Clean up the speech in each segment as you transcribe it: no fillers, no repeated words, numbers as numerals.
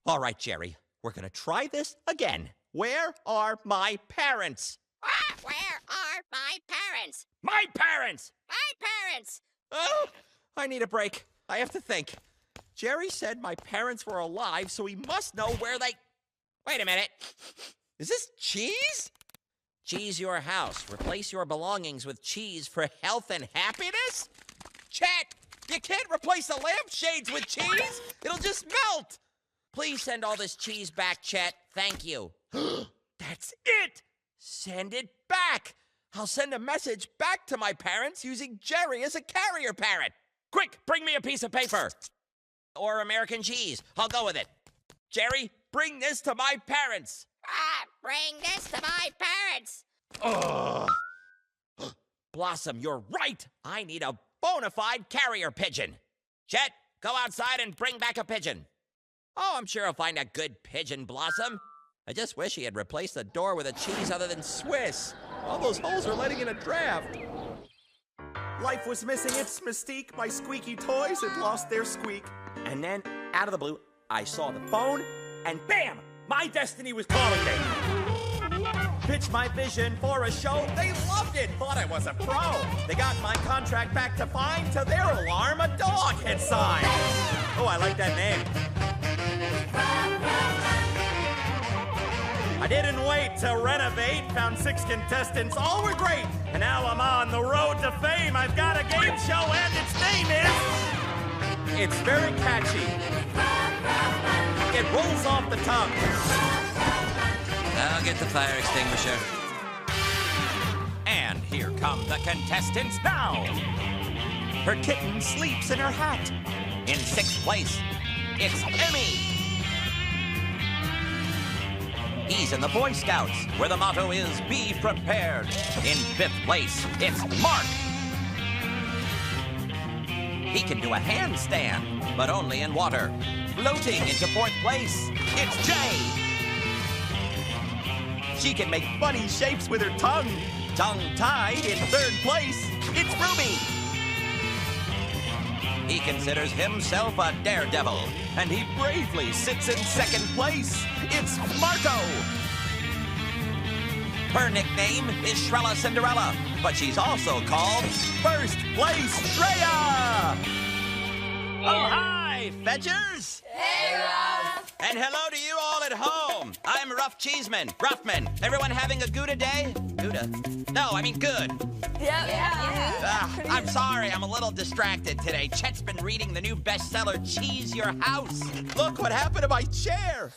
All right, Jerry, we're gonna try this again. Where are my parents? Where are my parents? My parents! My parents! Oh, I need a break. I have to think. Jerry said my parents were alive, so he must know where they... Wait a minute. Is this cheese? Cheese your house. Replace your belongings with cheese for health and happiness? Chet, you can't replace the lampshades with cheese. It'll just melt. Please send all this cheese back, Chet. Thank you. That's it. Send it back. I'll send a message back to my parents using Jerry as a carrier parrot. Quick, bring me a piece of paper. Or American cheese. I'll go with it. Jerry, bring this to my parents. Bring this to my parents. Ugh. Blossom, you're right. I need a bona fide carrier pigeon. Chet, go outside and bring back a pigeon. Oh, I'm sure I'll find a good pigeon, Blossom. I just wish he had replaced the door with a cheese other than Swiss. All those holes are letting in a draft. Life was missing its mystique. My squeaky toys had lost their squeak. And then, out of the blue, I saw the phone, and bam! My destiny was calling me. Pitched my vision for a show. They loved it, thought I was a pro. They got my contract back to fine. To their alarm, a dog had signed. Oh, I like that name. I didn't wait to renovate. Found 6 contestants, all were great. And now I'm on the road to fame. I've got a game show, and its name is... It's very catchy. It rolls off the tongue. I'll get the fire extinguisher. And here come the contestants now. Her kitten sleeps in her hat. In 6th place, it's Emmy. He's in the Boy Scouts, where the motto is, be prepared. In 5th place, it's Mark. He can do a handstand, but only in water. Floating into 4th place, it's Jay. She can make funny shapes with her tongue. Tongue-tied in 3rd place, it's Ruby. He considers himself a daredevil, and he bravely sits in 2nd place. It's Marco. Her nickname is Shrella Cinderella, but she's also called 1st Place Shreya. Oh, hi, fetchers. Hey, Ruff. And hello to you all at home. I'm Ruff Ruffman. Everyone having a Gouda day? Gouda? No, I mean good. Yeah. I'm sorry, I'm a little distracted today. Chet's been reading the new bestseller, Cheese Your House. Look what happened to my chair.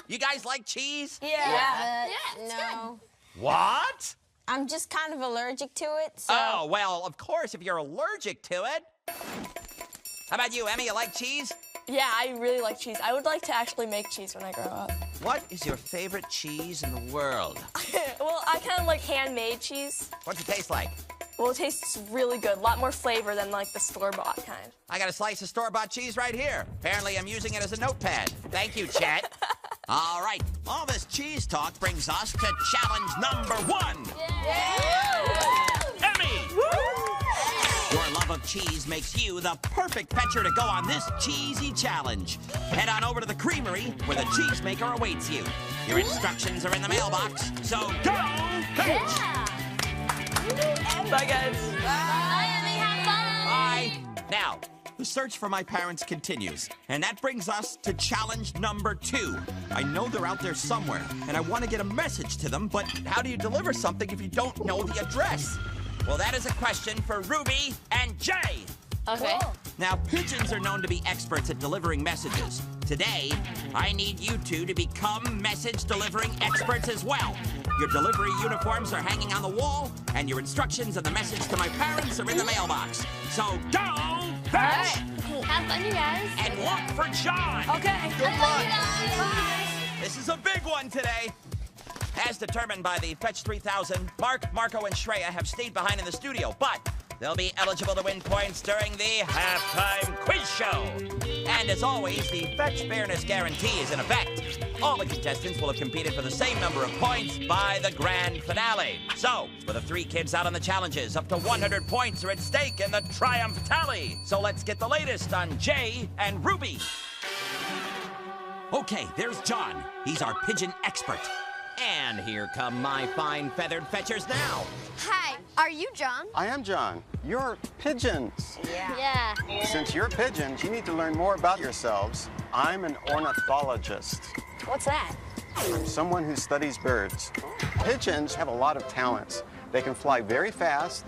You guys like cheese? Yeah, No. What? I'm just kind of allergic to it, so... Oh, well, of course, if you're allergic to it. How about you, Emmy? You like cheese? Yeah, I really like cheese. I would like to actually make cheese when I grow up. What is your favorite cheese in the world? Well, I kind of like handmade cheese. What's it taste like? Well, it tastes really good. A lot more flavor than like the store-bought kind. I got a slice of store-bought cheese right here. Apparently, I'm using it as a notepad. Thank you, Chet. All right, all this cheese talk brings us to challenge number 1. Emmy! Your love of cheese makes you the perfect fetcher to go on this cheesy challenge. Head on over to the creamery where the cheesemaker awaits you. Your instructions are in the mailbox, so go fetch! Bye, guys. Bye, Emmy. Have fun. Bye. Now, the search for my parents continues, and that brings us to challenge number 2. I know they're out there somewhere, and I want to get a message to them, but how do you deliver something if you don't know the address? Well, that is a question for Ruby and Jay. Okay. Cool. Now, pigeons are known to be experts at delivering messages. Today, I need you two to become message-delivering experts as well. Your delivery uniforms are hanging on the wall, and your instructions and the message to my parents are in the mailbox. So go fetch! Have fun, you guys. And look for John! Okay. Good luck! Bye. This is a big one today. As determined by the Fetch 3000, Mark, Marco, and Shreya have stayed behind in the studio, but they'll be eligible to win points during the halftime quiz show. And as always, the Fetch Fairness Guarantee is in effect. All the contestants will have competed for the same number of points by the grand finale. So, with the 3 kids out on the challenges, up to 100 points are at stake in the triumph tally. So let's get the latest on Jay and Ruby. Okay, there's John. He's our pigeon expert. And here come my fine feathered fetchers now. Hi, are you John? I am John. You're pigeons. Yeah. Since you're pigeons, you need to learn more about yourselves. I'm an ornithologist. What's that? I'm someone who studies birds. Pigeons have a lot of talents. They can fly very fast.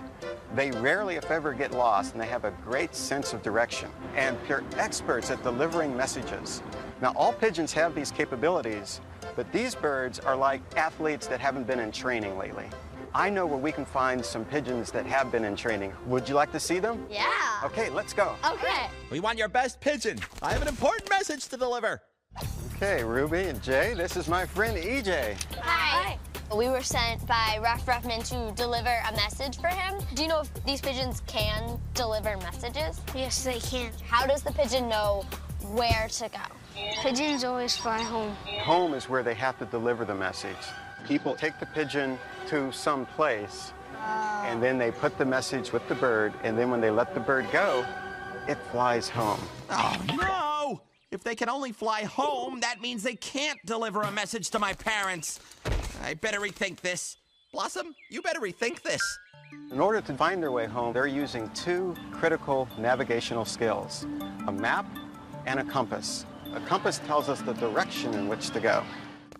They rarely, if ever, get lost, and they have a great sense of direction. And they're experts at delivering messages. Now, all pigeons have these capabilities, but these birds are like athletes that haven't been in training lately. I know where we can find some pigeons that have been in training. Would you like to see them? Yeah. Okay, let's go. Okay. We want your best pigeon. I have an important message to deliver. Okay, Ruby and Jay, this is my friend EJ. Hi. We were sent by Ruff Ruffman to deliver a message for him. Do you know if these pigeons can deliver messages? Yes, they can. How does the pigeon know where to go? Pigeons always fly home. Home is where they have to deliver the message. People take the pigeon to some place, and then they put the message with the bird, and then when they let the bird go, it flies home. Oh, no! If they can only fly home, that means they can't deliver a message to my parents. I better rethink this. Blossom, you better rethink this. In order to find their way home, they're using two critical navigational skills, a map and a compass. A compass tells us the direction in which to go.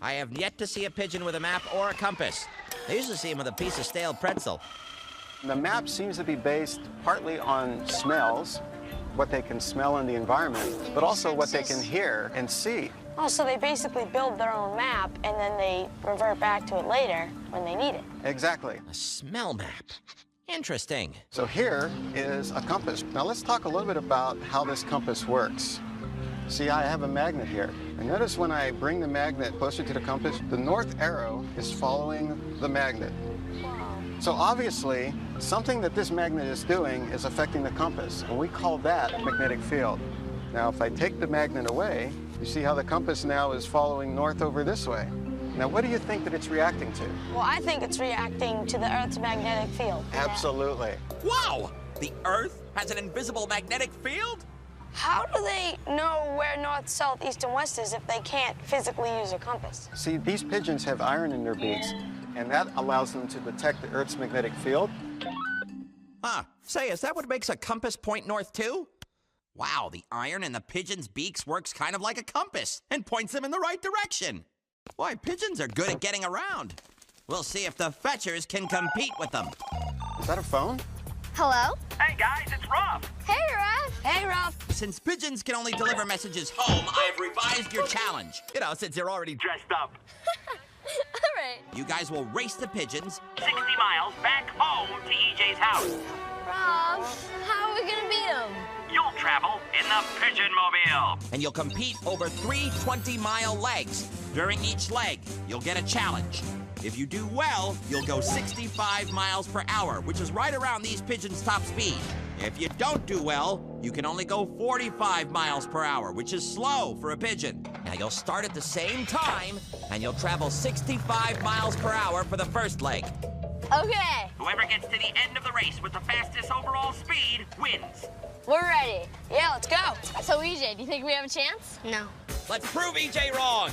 I have yet to see a pigeon with a map or a compass. I usually see him with a piece of stale pretzel. The map seems to be based partly on smells, what they can smell in the environment, but also what they can hear and see. Oh, so they basically build their own map and then they revert back to it later when they need it. Exactly. A smell map. Interesting. So here is a compass. Now let's talk a little bit about how this compass works. See, I have a magnet here. And notice when I bring the magnet closer to the compass, the north arrow is following the magnet. So obviously, something that this magnet is doing is affecting the compass, and we call that magnetic field. Now, if I take the magnet away, you see how the compass now is following north over this way. Now, what do you think that it's reacting to? Well, I think it's reacting to the Earth's magnetic field. Absolutely. Wow! The Earth has an invisible magnetic field? How do they know where north, south, east, and west is if they can't physically use a compass? See, these pigeons have iron in their beaks, and that allows them to detect the Earth's magnetic field. Huh. Say, is that what makes a compass point north too? Wow, the iron in the pigeon's beaks works kind of like a compass and points them in the right direction. Why, pigeons are good at getting around. We'll see if the fetchers can compete with them. Is that a phone? Hello? Hey guys, it's Ruff. Hey, Ruff. Hey, Ruff. Since pigeons can only deliver messages home, I've revised your challenge. You know, since you're already... Dressed up. All right. You guys will race the pigeons. 60 miles back home to EJ's house. Ruff, how are we gonna beat him? You'll travel in the Pigeon Mobile. And you'll compete over 3 20-mile legs. During each leg, you'll get a challenge. If you do well, you'll go 65 miles per hour, which is right around these pigeons' top speed. If you don't do well, you can only go 45 miles per hour, which is slow for a pigeon. Now, you'll start at the same time, and you'll travel 65 miles per hour for the first leg. Okay, Whoever gets to the end of the race with the fastest overall speed wins. we're ready. Yeah, let's go. So, EJ, do you think we have a chance? No. Let's prove EJ wrong.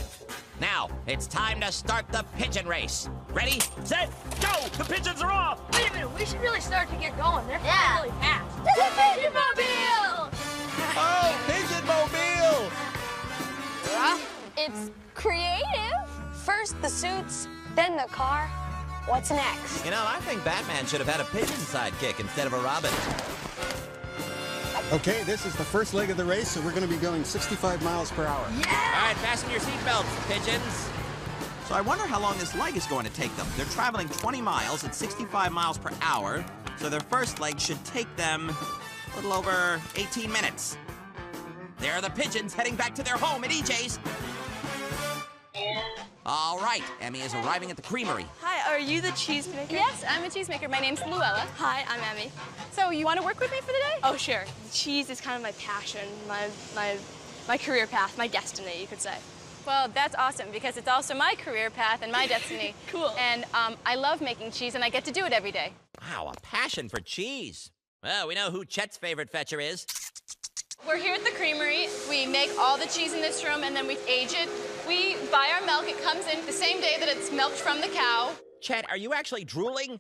Now, it's time to start the pigeon race. Ready, set, go! The pigeons are off! Wait a minute, we should really start to get going. They're Yeah. flying really fast. The Pigeon Mobile! Oh, Pigeon Mobile! Ruff, It's creative. first the suits, then the car. What's next? You know, I think Batman should have had a pigeon sidekick instead of a robin. Okay, this is the first leg of the race, so we're going to be going 65 miles per hour. All right, fasten your seatbelts, pigeons. So I wonder how long this leg is going to take them. They're traveling 20 miles at 65 miles per hour, so their first leg should take them a little over 18 minutes. There are the pigeons heading back to their home at EJ's. All right, Emmy is arriving at the creamery. Hi, are you the cheesemaker? Yes, I'm a cheesemaker. My name's Luella. Hi, I'm Emmy. So you want to work with me for the day? Oh, sure. Cheese is kind of my passion, my career path, my destiny, you could say. Well, that's awesome because it's also my career path and my destiny. Cool. And I love making cheese and I get to do it every day. Wow, a passion for cheese. Well, we know who Chet's favorite fetcher is. We're here at the creamery. We make all the cheese in this room, and then we age it. We buy our milk. It comes in the same day that it's milked from the cow. Chet, are you actually drooling?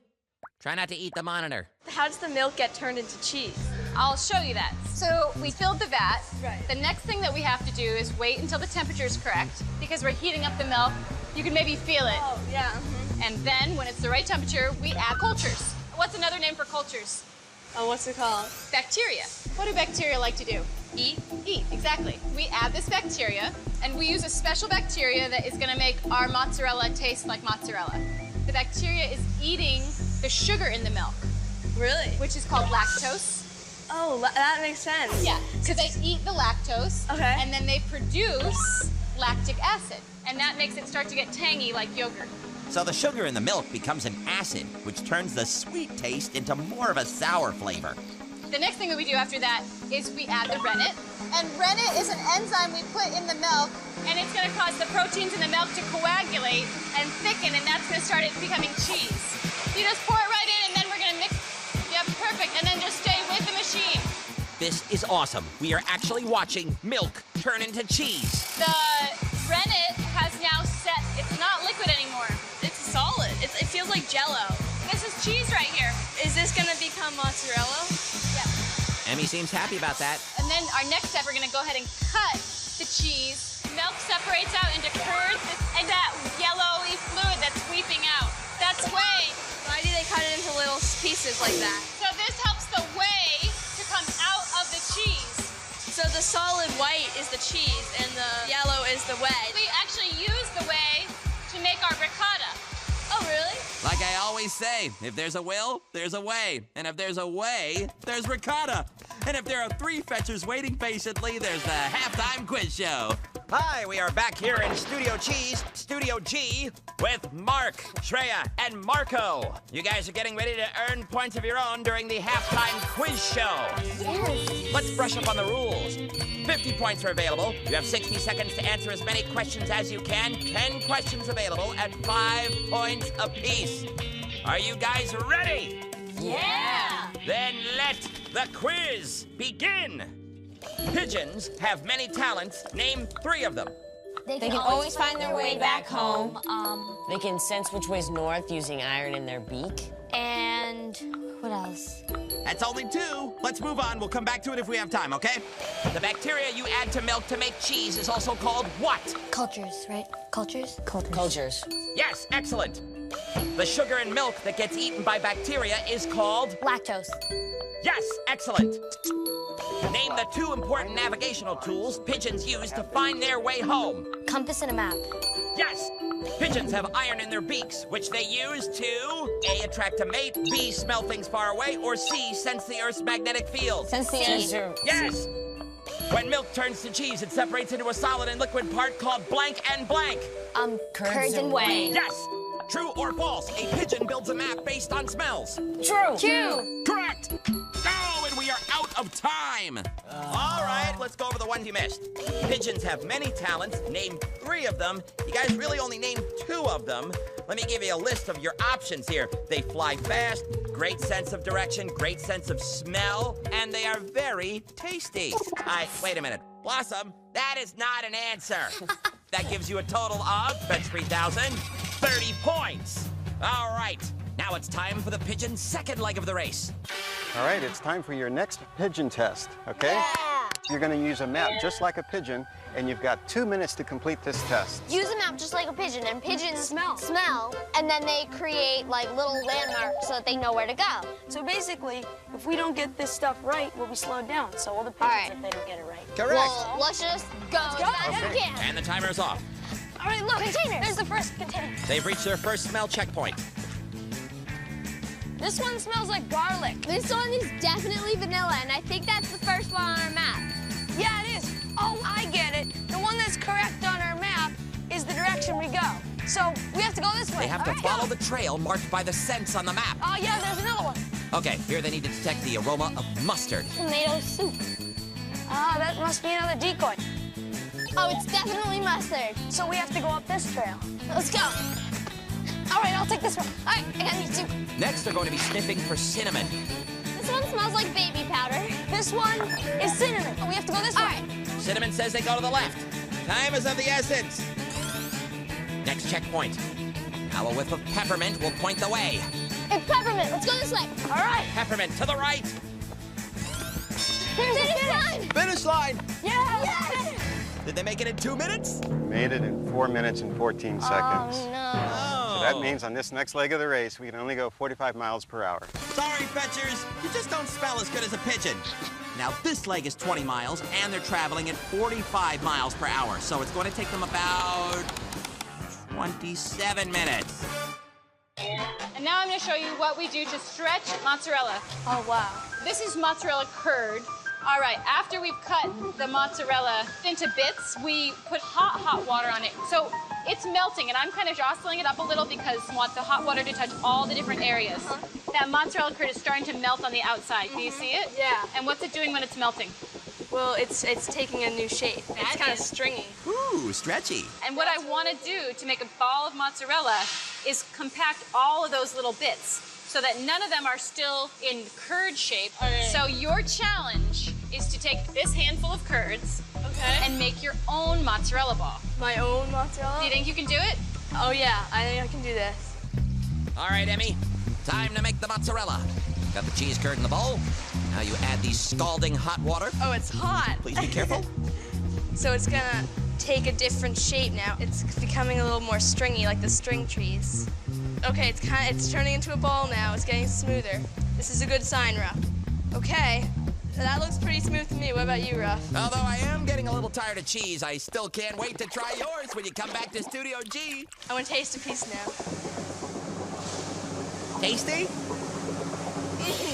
Try not to eat the monitor. How does the milk get turned into cheese? I'll show you that. So we filled the vat. Right. The next thing that we have to do is wait until the temperature is correct, because we're heating up the milk. You can maybe feel it. Oh, yeah. And then, when it's the right temperature, we add cultures. What's another name for cultures? Oh, what's it called? Bacteria. What do bacteria like to do? Eat. Eat, exactly. We add this bacteria, and we use a special bacteria that is gonna make our mozzarella taste like mozzarella. The bacteria is eating the sugar in the milk. Really? Which is called lactose. Oh, that makes sense. Yeah, so they eat the lactose, Okay. and then they produce lactic acid, and that makes it start to get tangy like yogurt. So the sugar in the milk becomes an acid, which turns the sweet taste into more of a sour flavor. The next thing that we do after that is we add the rennet. And rennet is an enzyme we put in the milk, and it's gonna cause the proteins in the milk to coagulate and thicken, and that's gonna start it becoming cheese. You just pour it right in, and then we're gonna mix. Yep, perfect, and then just stay with the machine. This is awesome. We are actually watching milk turn into cheese. The rennet has now set, it's not liquid anymore. It's solid. It feels like Jell-O. This is cheese right here. Is this gonna become mozzarella? Yeah. Emmy seems happy about that. And then our next step, we're gonna go ahead and cut the cheese. Milk separates out into curds and that yellowy fluid that's weeping out. That's whey. Why do they cut it into little pieces like that? So this helps the whey to come out of the cheese. So the solid white is the cheese and the yellow is the whey. We actually use the whey to make our ricotta. Oh, really? Like I always say, if there's a will, there's a way. And if there's a way, there's ricotta. And if there are three fetchers waiting patiently, there's the halftime quiz show. Hi, we are back here in Studio Cheese, Studio G, with Mark, Shreya, and Marco. You guys are getting ready to earn points of your own during the halftime quiz show. Yes. Let's brush up on the rules. 50 points are available. You have 60 seconds to answer as many questions as you can. 10 questions available at 5 points apiece. Are you guys ready? Yeah. Then let the quiz begin. Pigeons have many talents. Name 3 of them. They They can always find their way back home. They can sense which way's north using iron in their beak. And what else? That's only 2. Let's move on. We'll come back to it if we have time, okay? The bacteria you add to milk to make cheese is also called what? Cultures, right? Cultures? Cultures. Yes, excellent. The sugar in milk that gets eaten by bacteria is called? Lactose. Yes, excellent. Name the 2 important navigational tools pigeons use to find their way home. Compass and a map. Yes. Pigeons have iron in their beaks, which they use to A, attract a mate, B, smell things far away, or C, sense the Earth's magnetic field. Sense the answer. Yes. When milk turns to cheese, it separates into a solid and liquid part called blank and blank. Curds and whey. Yes. True or false, a pigeon builds a map based on smells. True. True. Correct. Oh, and we are out of time. All right, let's go over the ones you missed. Pigeons have many talents. Name 3 of them. You guys really only named 2 of them. Let me give you a list of your options here. They fly fast, great sense of direction, great sense of smell, and they are very tasty. Wait a minute. Blossom, that is not an answer. That gives you a total of, fetch 3,000, 30 points. All right, now it's time for the pigeon's second leg of the race. All right, it's time for your next pigeon test, okay? Yeah. You're going to use a map just like a pigeon, and you've got 2 minutes to complete this test. Use a map just like a pigeon, and pigeons smell, and then they create like little landmarks so that they know where to go. So basically, if we don't get this stuff right, we'll be slowed down. So will the pigeons right. if they don't get it right. Correct. Well, let's just go as fast as we can. And the timer is off. All right, look, Containers. there's the first container. They've reached their first smell checkpoint. This one smells like garlic. This one is definitely vanilla, and I think that's the first one on our map. Yeah, it is. Oh, I get it. The one that's correct on our map is the direction we go. So we have to go this way. They have to follow the trail marked by the scents on the map. Oh, yeah, there's another one. Okay, here they need to detect the aroma of mustard. Tomato soup. Ah, that must be another decoy. Oh, it's definitely mustard. So we have to go up this trail. Let's go. All right, I'll take this one. All right, I got these 2. Next, they're going to be sniffing for cinnamon. The This one smells like baby powder. This one is cinnamon. Oh, we have to go this way. All right. Cinnamon says they go to the left. Time is of the essence. Next checkpoint. Now a whiff of peppermint will point the way. It's peppermint. Let's go this way. All right. Peppermint to the right. There's a finish line. Finish line. Yes. Did they make it in 2 minutes? Made it in 4 minutes and 14 seconds. Oh, no. Oh. So that means on this next leg of the race, we can only go 45 miles per hour. Sorry, fetchers. You just don't spell as good as a pigeon. Now, this leg is 20 miles, and they're traveling at 45 miles per hour. So it's going to take them about 27 minutes. And now I'm going to show you what we do to stretch mozzarella. Oh, wow. This is mozzarella curd. All right, after we've cut the mozzarella into bits, we put hot water on it. So it's melting, and I'm kind of jostling it up a little because I want the hot water to touch all the different areas. That mozzarella curd is starting to melt on the outside. Do you see it? Yeah. And what's it doing when it's melting? Well, it's taking a new shape. It's kind of stringy. Ooh, stretchy. And what I want to do to make a ball of mozzarella is compact all of those little bits so that none of them are still in curd shape. Okay. So your challenge is to take this handful of curds and make your own mozzarella ball. My own mozzarella? Do you think you can do it? Oh, yeah. I think I can do this. All right, Emmy. Time to make the mozzarella. Got the cheese curd in the bowl. Now you add the scalding hot water. Oh, it's hot. Please be careful. So it's gonna take a different shape now. It's becoming a little more stringy, like the string trees. Okay, it's turning into a ball now. It's getting smoother. This is a good sign, Ruff. Okay, that looks pretty smooth to me. What about you, Ruff? Although I am getting a little tired of cheese, I still can't wait to try yours when you come back to Studio G. I want to taste a piece now. Tasty?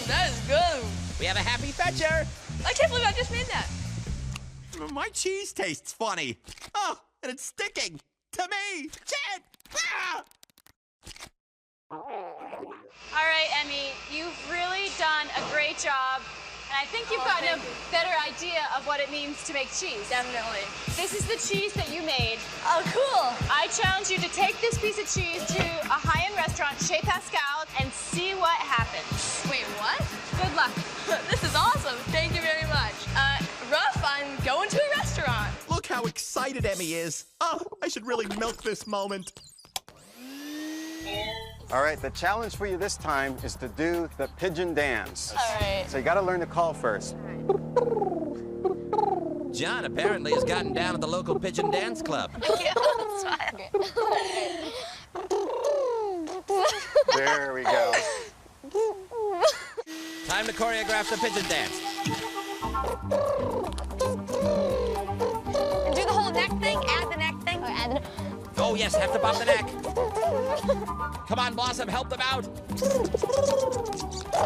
That is good. We have a happy fetcher. I can't believe I just made that. My cheese tastes funny. Oh, and it's sticking to me. Shit! Ah! All right, Emmy, you've really done a great job. And I think you've gotten a better idea of what it means to make cheese. Definitely. This is the cheese that you made. Oh, cool. I challenge you to take this piece of cheese to a high-end restaurant, Chez Pascal, and see what happens. Wait, what? Good luck. This is awesome. Thank you very much. Ruff, I'm going to a restaurant. Look how excited Emmy is. Oh, I should really milk this moment. All right, the challenge for you this time is to do the pigeon dance. All right. So you got to learn to call first. John apparently has gotten down at the local pigeon dance club. There we go. Time to choreograph the pigeon dance. And do the whole neck thing. Add the neck thing. Okay, add the neck. Oh, yes, have to pop the neck. Come on, Blossom, help them out.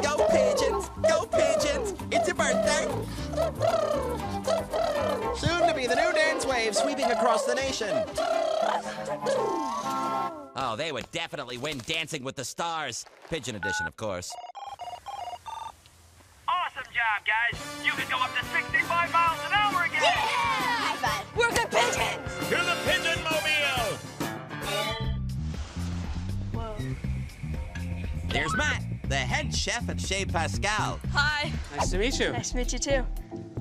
Go, pigeons. Go, pigeons. It's your birthday. Soon to be the new dance wave sweeping across the nation. Oh, they would definitely win Dancing with the Stars. Pigeon edition, of course. Awesome job, guys. You can go up to 65 miles an hour again. High five. We're good pigeons. To the Pigeon Mobile. Whoa. There's Matt, the head chef at Chez Pascal. Hi. Nice to meet you. Nice to meet you, too.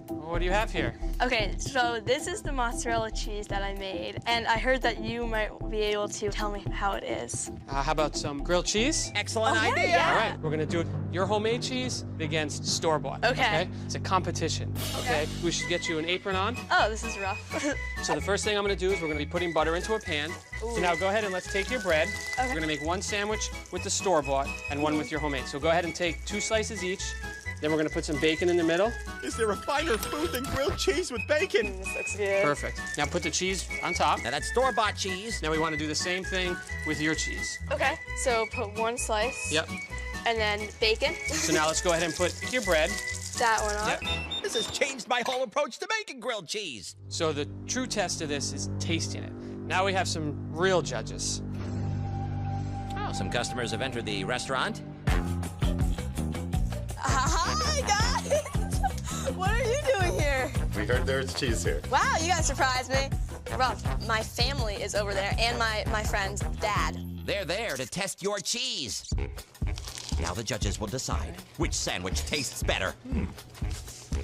What do you have here? Okay, so this is the mozzarella cheese that I made, and I heard that you might be able to tell me how it is. How about some grilled cheese? Excellent idea. yeah. All right, we're gonna do your homemade cheese against store-bought. Okay. It's a competition. Okay. We should get you an apron on. Oh, this is rough. So the first thing I'm gonna do is we're gonna be putting butter into a pan. So now go ahead and let's take your bread. Okay. We're gonna make one sandwich with the store-bought and one with your homemade. So go ahead and take 2 slices each. Then we're gonna put some bacon in the middle. Is there a finer food than grilled cheese with bacon? This looks good. Perfect. Now put the cheese on top. Now that's store-bought cheese. Now we wanna do the same thing with your cheese. Okay, so put 1 slice. Yep. And then bacon. So now let's go ahead and put your bread. That one on. Yep. This has changed my whole approach to making grilled cheese. So the true test of this is tasting it. Now we have some real judges. Oh, some customers have entered the restaurant. Hi, guys. What are you doing here? We heard there's cheese here. Wow, you guys surprised me. Ruff, my family is over there, and my friend's dad. They're there to test your cheese. Now the judges will decide which sandwich tastes better.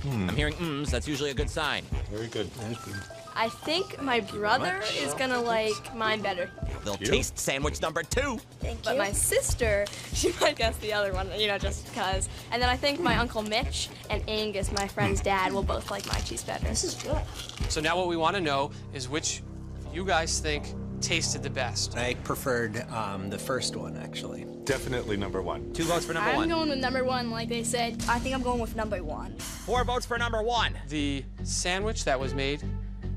I'm hearing mms. That's usually a good sign. Very good. That's good. I think my brother is gonna like mine better. They'll taste sandwich number 2. But my sister, she might guess the other one, you know, just because. And then I think my Uncle Mitch and Angus, my friend's dad, will both like my cheese better. This is good. So now what we want to know is which you guys think tasted the best. I preferred the first one, actually. Definitely number 1. 2 votes for number 1. I'm going with number 1, like they said. I think I'm going with number 1. 4 votes for number 1. The sandwich that was made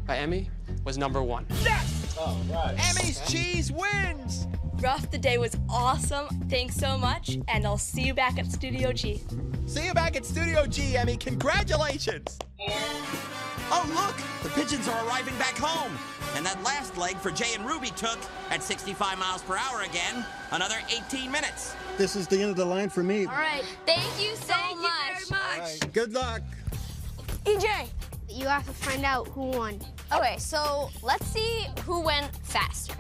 by Emmy was number 1. Yes! All right. Emmy's cheese wins! Ruff, the day was awesome. Thanks so much, and I'll see you back at Studio G. See you back at Studio G, Emmy. Congratulations! Oh, look! The pigeons are arriving back home. And that last leg for Jay and Ruby took, at 65 miles per hour again, another 18 minutes. This is the end of the line for me. All right. Thank you so much. Right. Good luck. EJ. You have to find out who won. Okay, so let's see who went faster.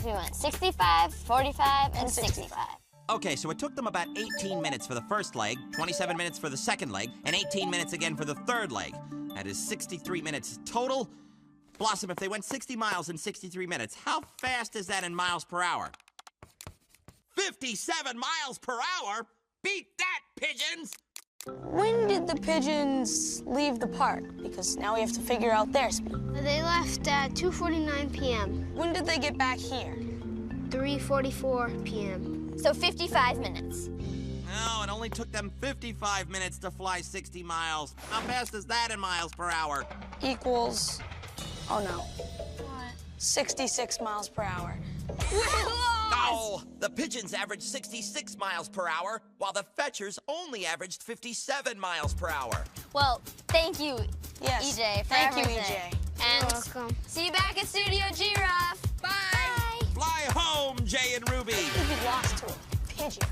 We went 65, 45, and 65. Okay, so it took them about 18 minutes for the first leg, 27 minutes for the second leg, and 18 minutes again for the third leg. That is 63 minutes total. Blossom, if they went 60 miles in 63 minutes, how fast is that in miles per hour? 57 miles per hour? Beat that, pigeons! When did the pigeons leave the park? Because now we have to figure out their speed. They left at 2:49 p.m. When did they get back here? 3:44 p.m. So 55 minutes. No, it only took them 55 minutes to fly 60 miles. How fast is that in miles per hour? Equals, oh no. What? 66 miles per hour. Oh, the pigeons averaged 66 miles per hour, while the fetchers only averaged 57 miles per hour. Well, thank you, Yes. EJ, for Thank you, everything. EJ. And You're welcome. see you back at Studio G, Ruff. Bye. Fly home, Jay and Ruby. We lost to a pigeon.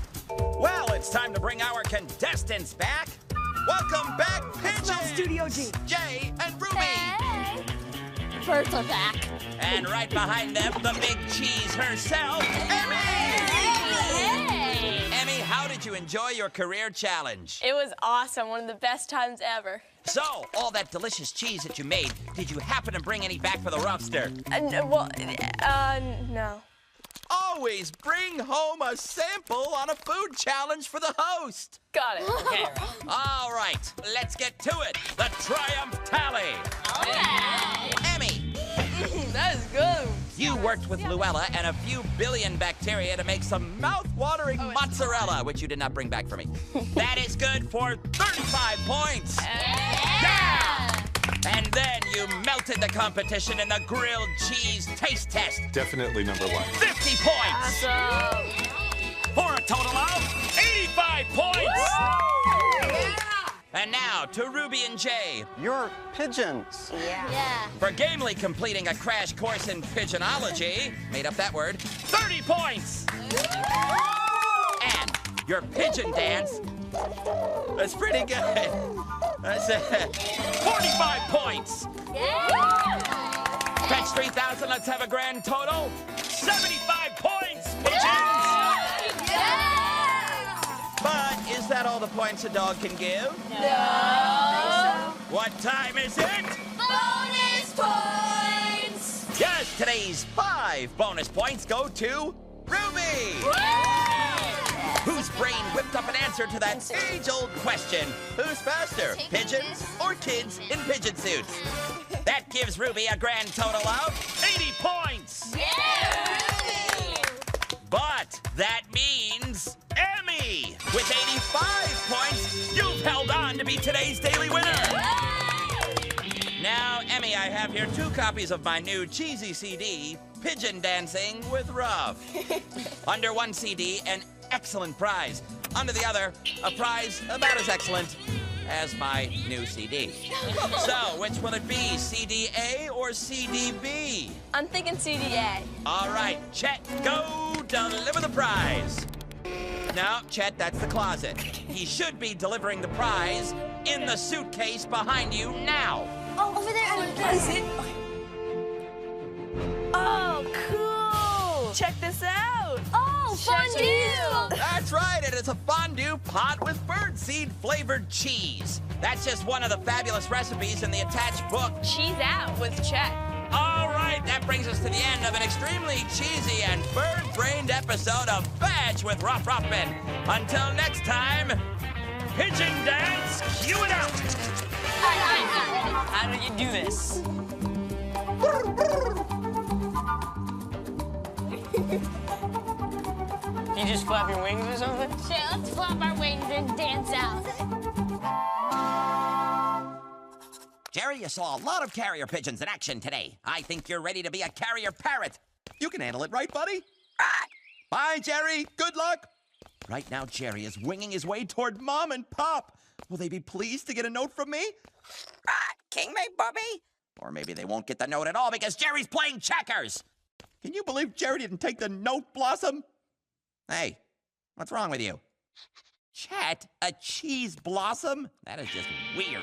Well, it's time to bring our contestants back. Welcome back, pigeons. Studio G. Jay and Ruby. Hey. Birds are back. And right behind them, the big cheese herself, Emmy. Hey. Emmy, how did you enjoy your career challenge? It was awesome, one of the best times ever. So, all that delicious cheese that you made, did you happen to bring any back for the Ruffster? No. Always bring home a sample on a food challenge for the host. Got it. Okay. All right, let's get to it. The Triumph Tally. Emmy, That is good. you worked with Luella and a few billion bacteria to make some mouth-watering mozzarella, which you did not bring back for me. That is good for 35 points. Yeah! And then you melted the competition in the grilled cheese taste test. Definitely number 1. 50 points. Awesome. For a total of 85 points. And now to Ruby and Jay You're pigeons. Yeah. for gamely completing a crash course in pigeonology. Made up that word. 30 points. And your pigeon dance. That's pretty good. That's 45 points. Fetch 3,000. Let's have a grand total. 75 points, pigeons. But is that all the points a dog can give? No. What time is it? Bonus points. Yes, today's 5 bonus points go to Ruby. Whose brain whipped up an answer to that age-old question? Who's faster, pigeons or kids in pigeon suits? That gives Ruby a grand total of 80 points. But that means Emmy, with 85 points, you've held on to be today's daily winner. Now, Emmy, I have here 2 copies of my new cheesy CD, Pigeon Dancing with Ruff. Under one CD, an excellent prize. Under the other, a prize about as excellent as my new CD. So, which will it be, CD A or CD B? I'm thinking CDA. All right, Chet, go deliver the prize. No, Chet, that's the closet. He should be delivering the prize in the suitcase behind you now. Oh, over there. Is it? Oh, cool. Check this out. Oh, Oh, fondue! That's right, it is a fondue pot with birdseed flavored cheese. That's just one of the fabulous recipes in the attached book. Cheese out with Chet. All right, that brings us to the end of an extremely cheesy and bird-brained episode of Veg with Ruff Ruffman. Until next time, pigeon dance, cue it up! How do you do this? You just flap your wings or something? Sure, let's flap our wings and dance out. Jerry, you saw a lot of carrier pigeons in action today. I think you're ready to be a carrier parrot. You can handle it, right, buddy? Bye, Jerry. Good luck. Right now, Jerry is winging his way toward Mom and Pop. Will they be pleased to get a note from me? King me, Bubby. Or maybe they won't get the note at all because Jerry's playing checkers. Can you believe Jerry didn't take the note, Blossom? Hey, what's wrong with you? Chet, a cheese blossom? That is just weird.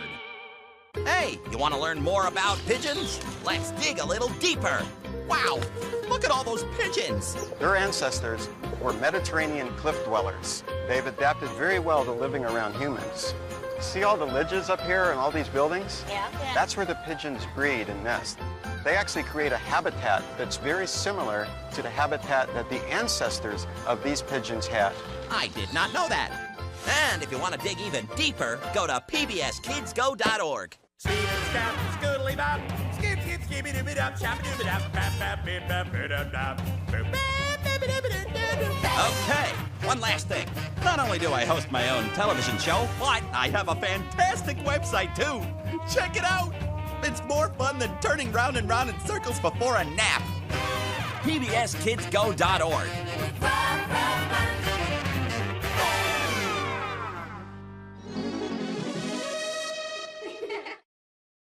Hey, you want to learn more about pigeons? Let's dig a little deeper. Wow, look at all those pigeons. Their ancestors were Mediterranean cliff dwellers. They've adapted very well to living around humans. See all the ledges up here and all these buildings? Yeah. That's where the pigeons breed and nest. They actually create a habitat that's very similar to the habitat that the ancestors of these pigeons had. I did not know that. And if you want to dig even deeper, go to pbskidsgo.org. Okay, one last thing. Not only do I host my own television show, but I have a fantastic website too. Check it out. It's more fun than turning round and round in circles before a nap. pbskidsgo.org.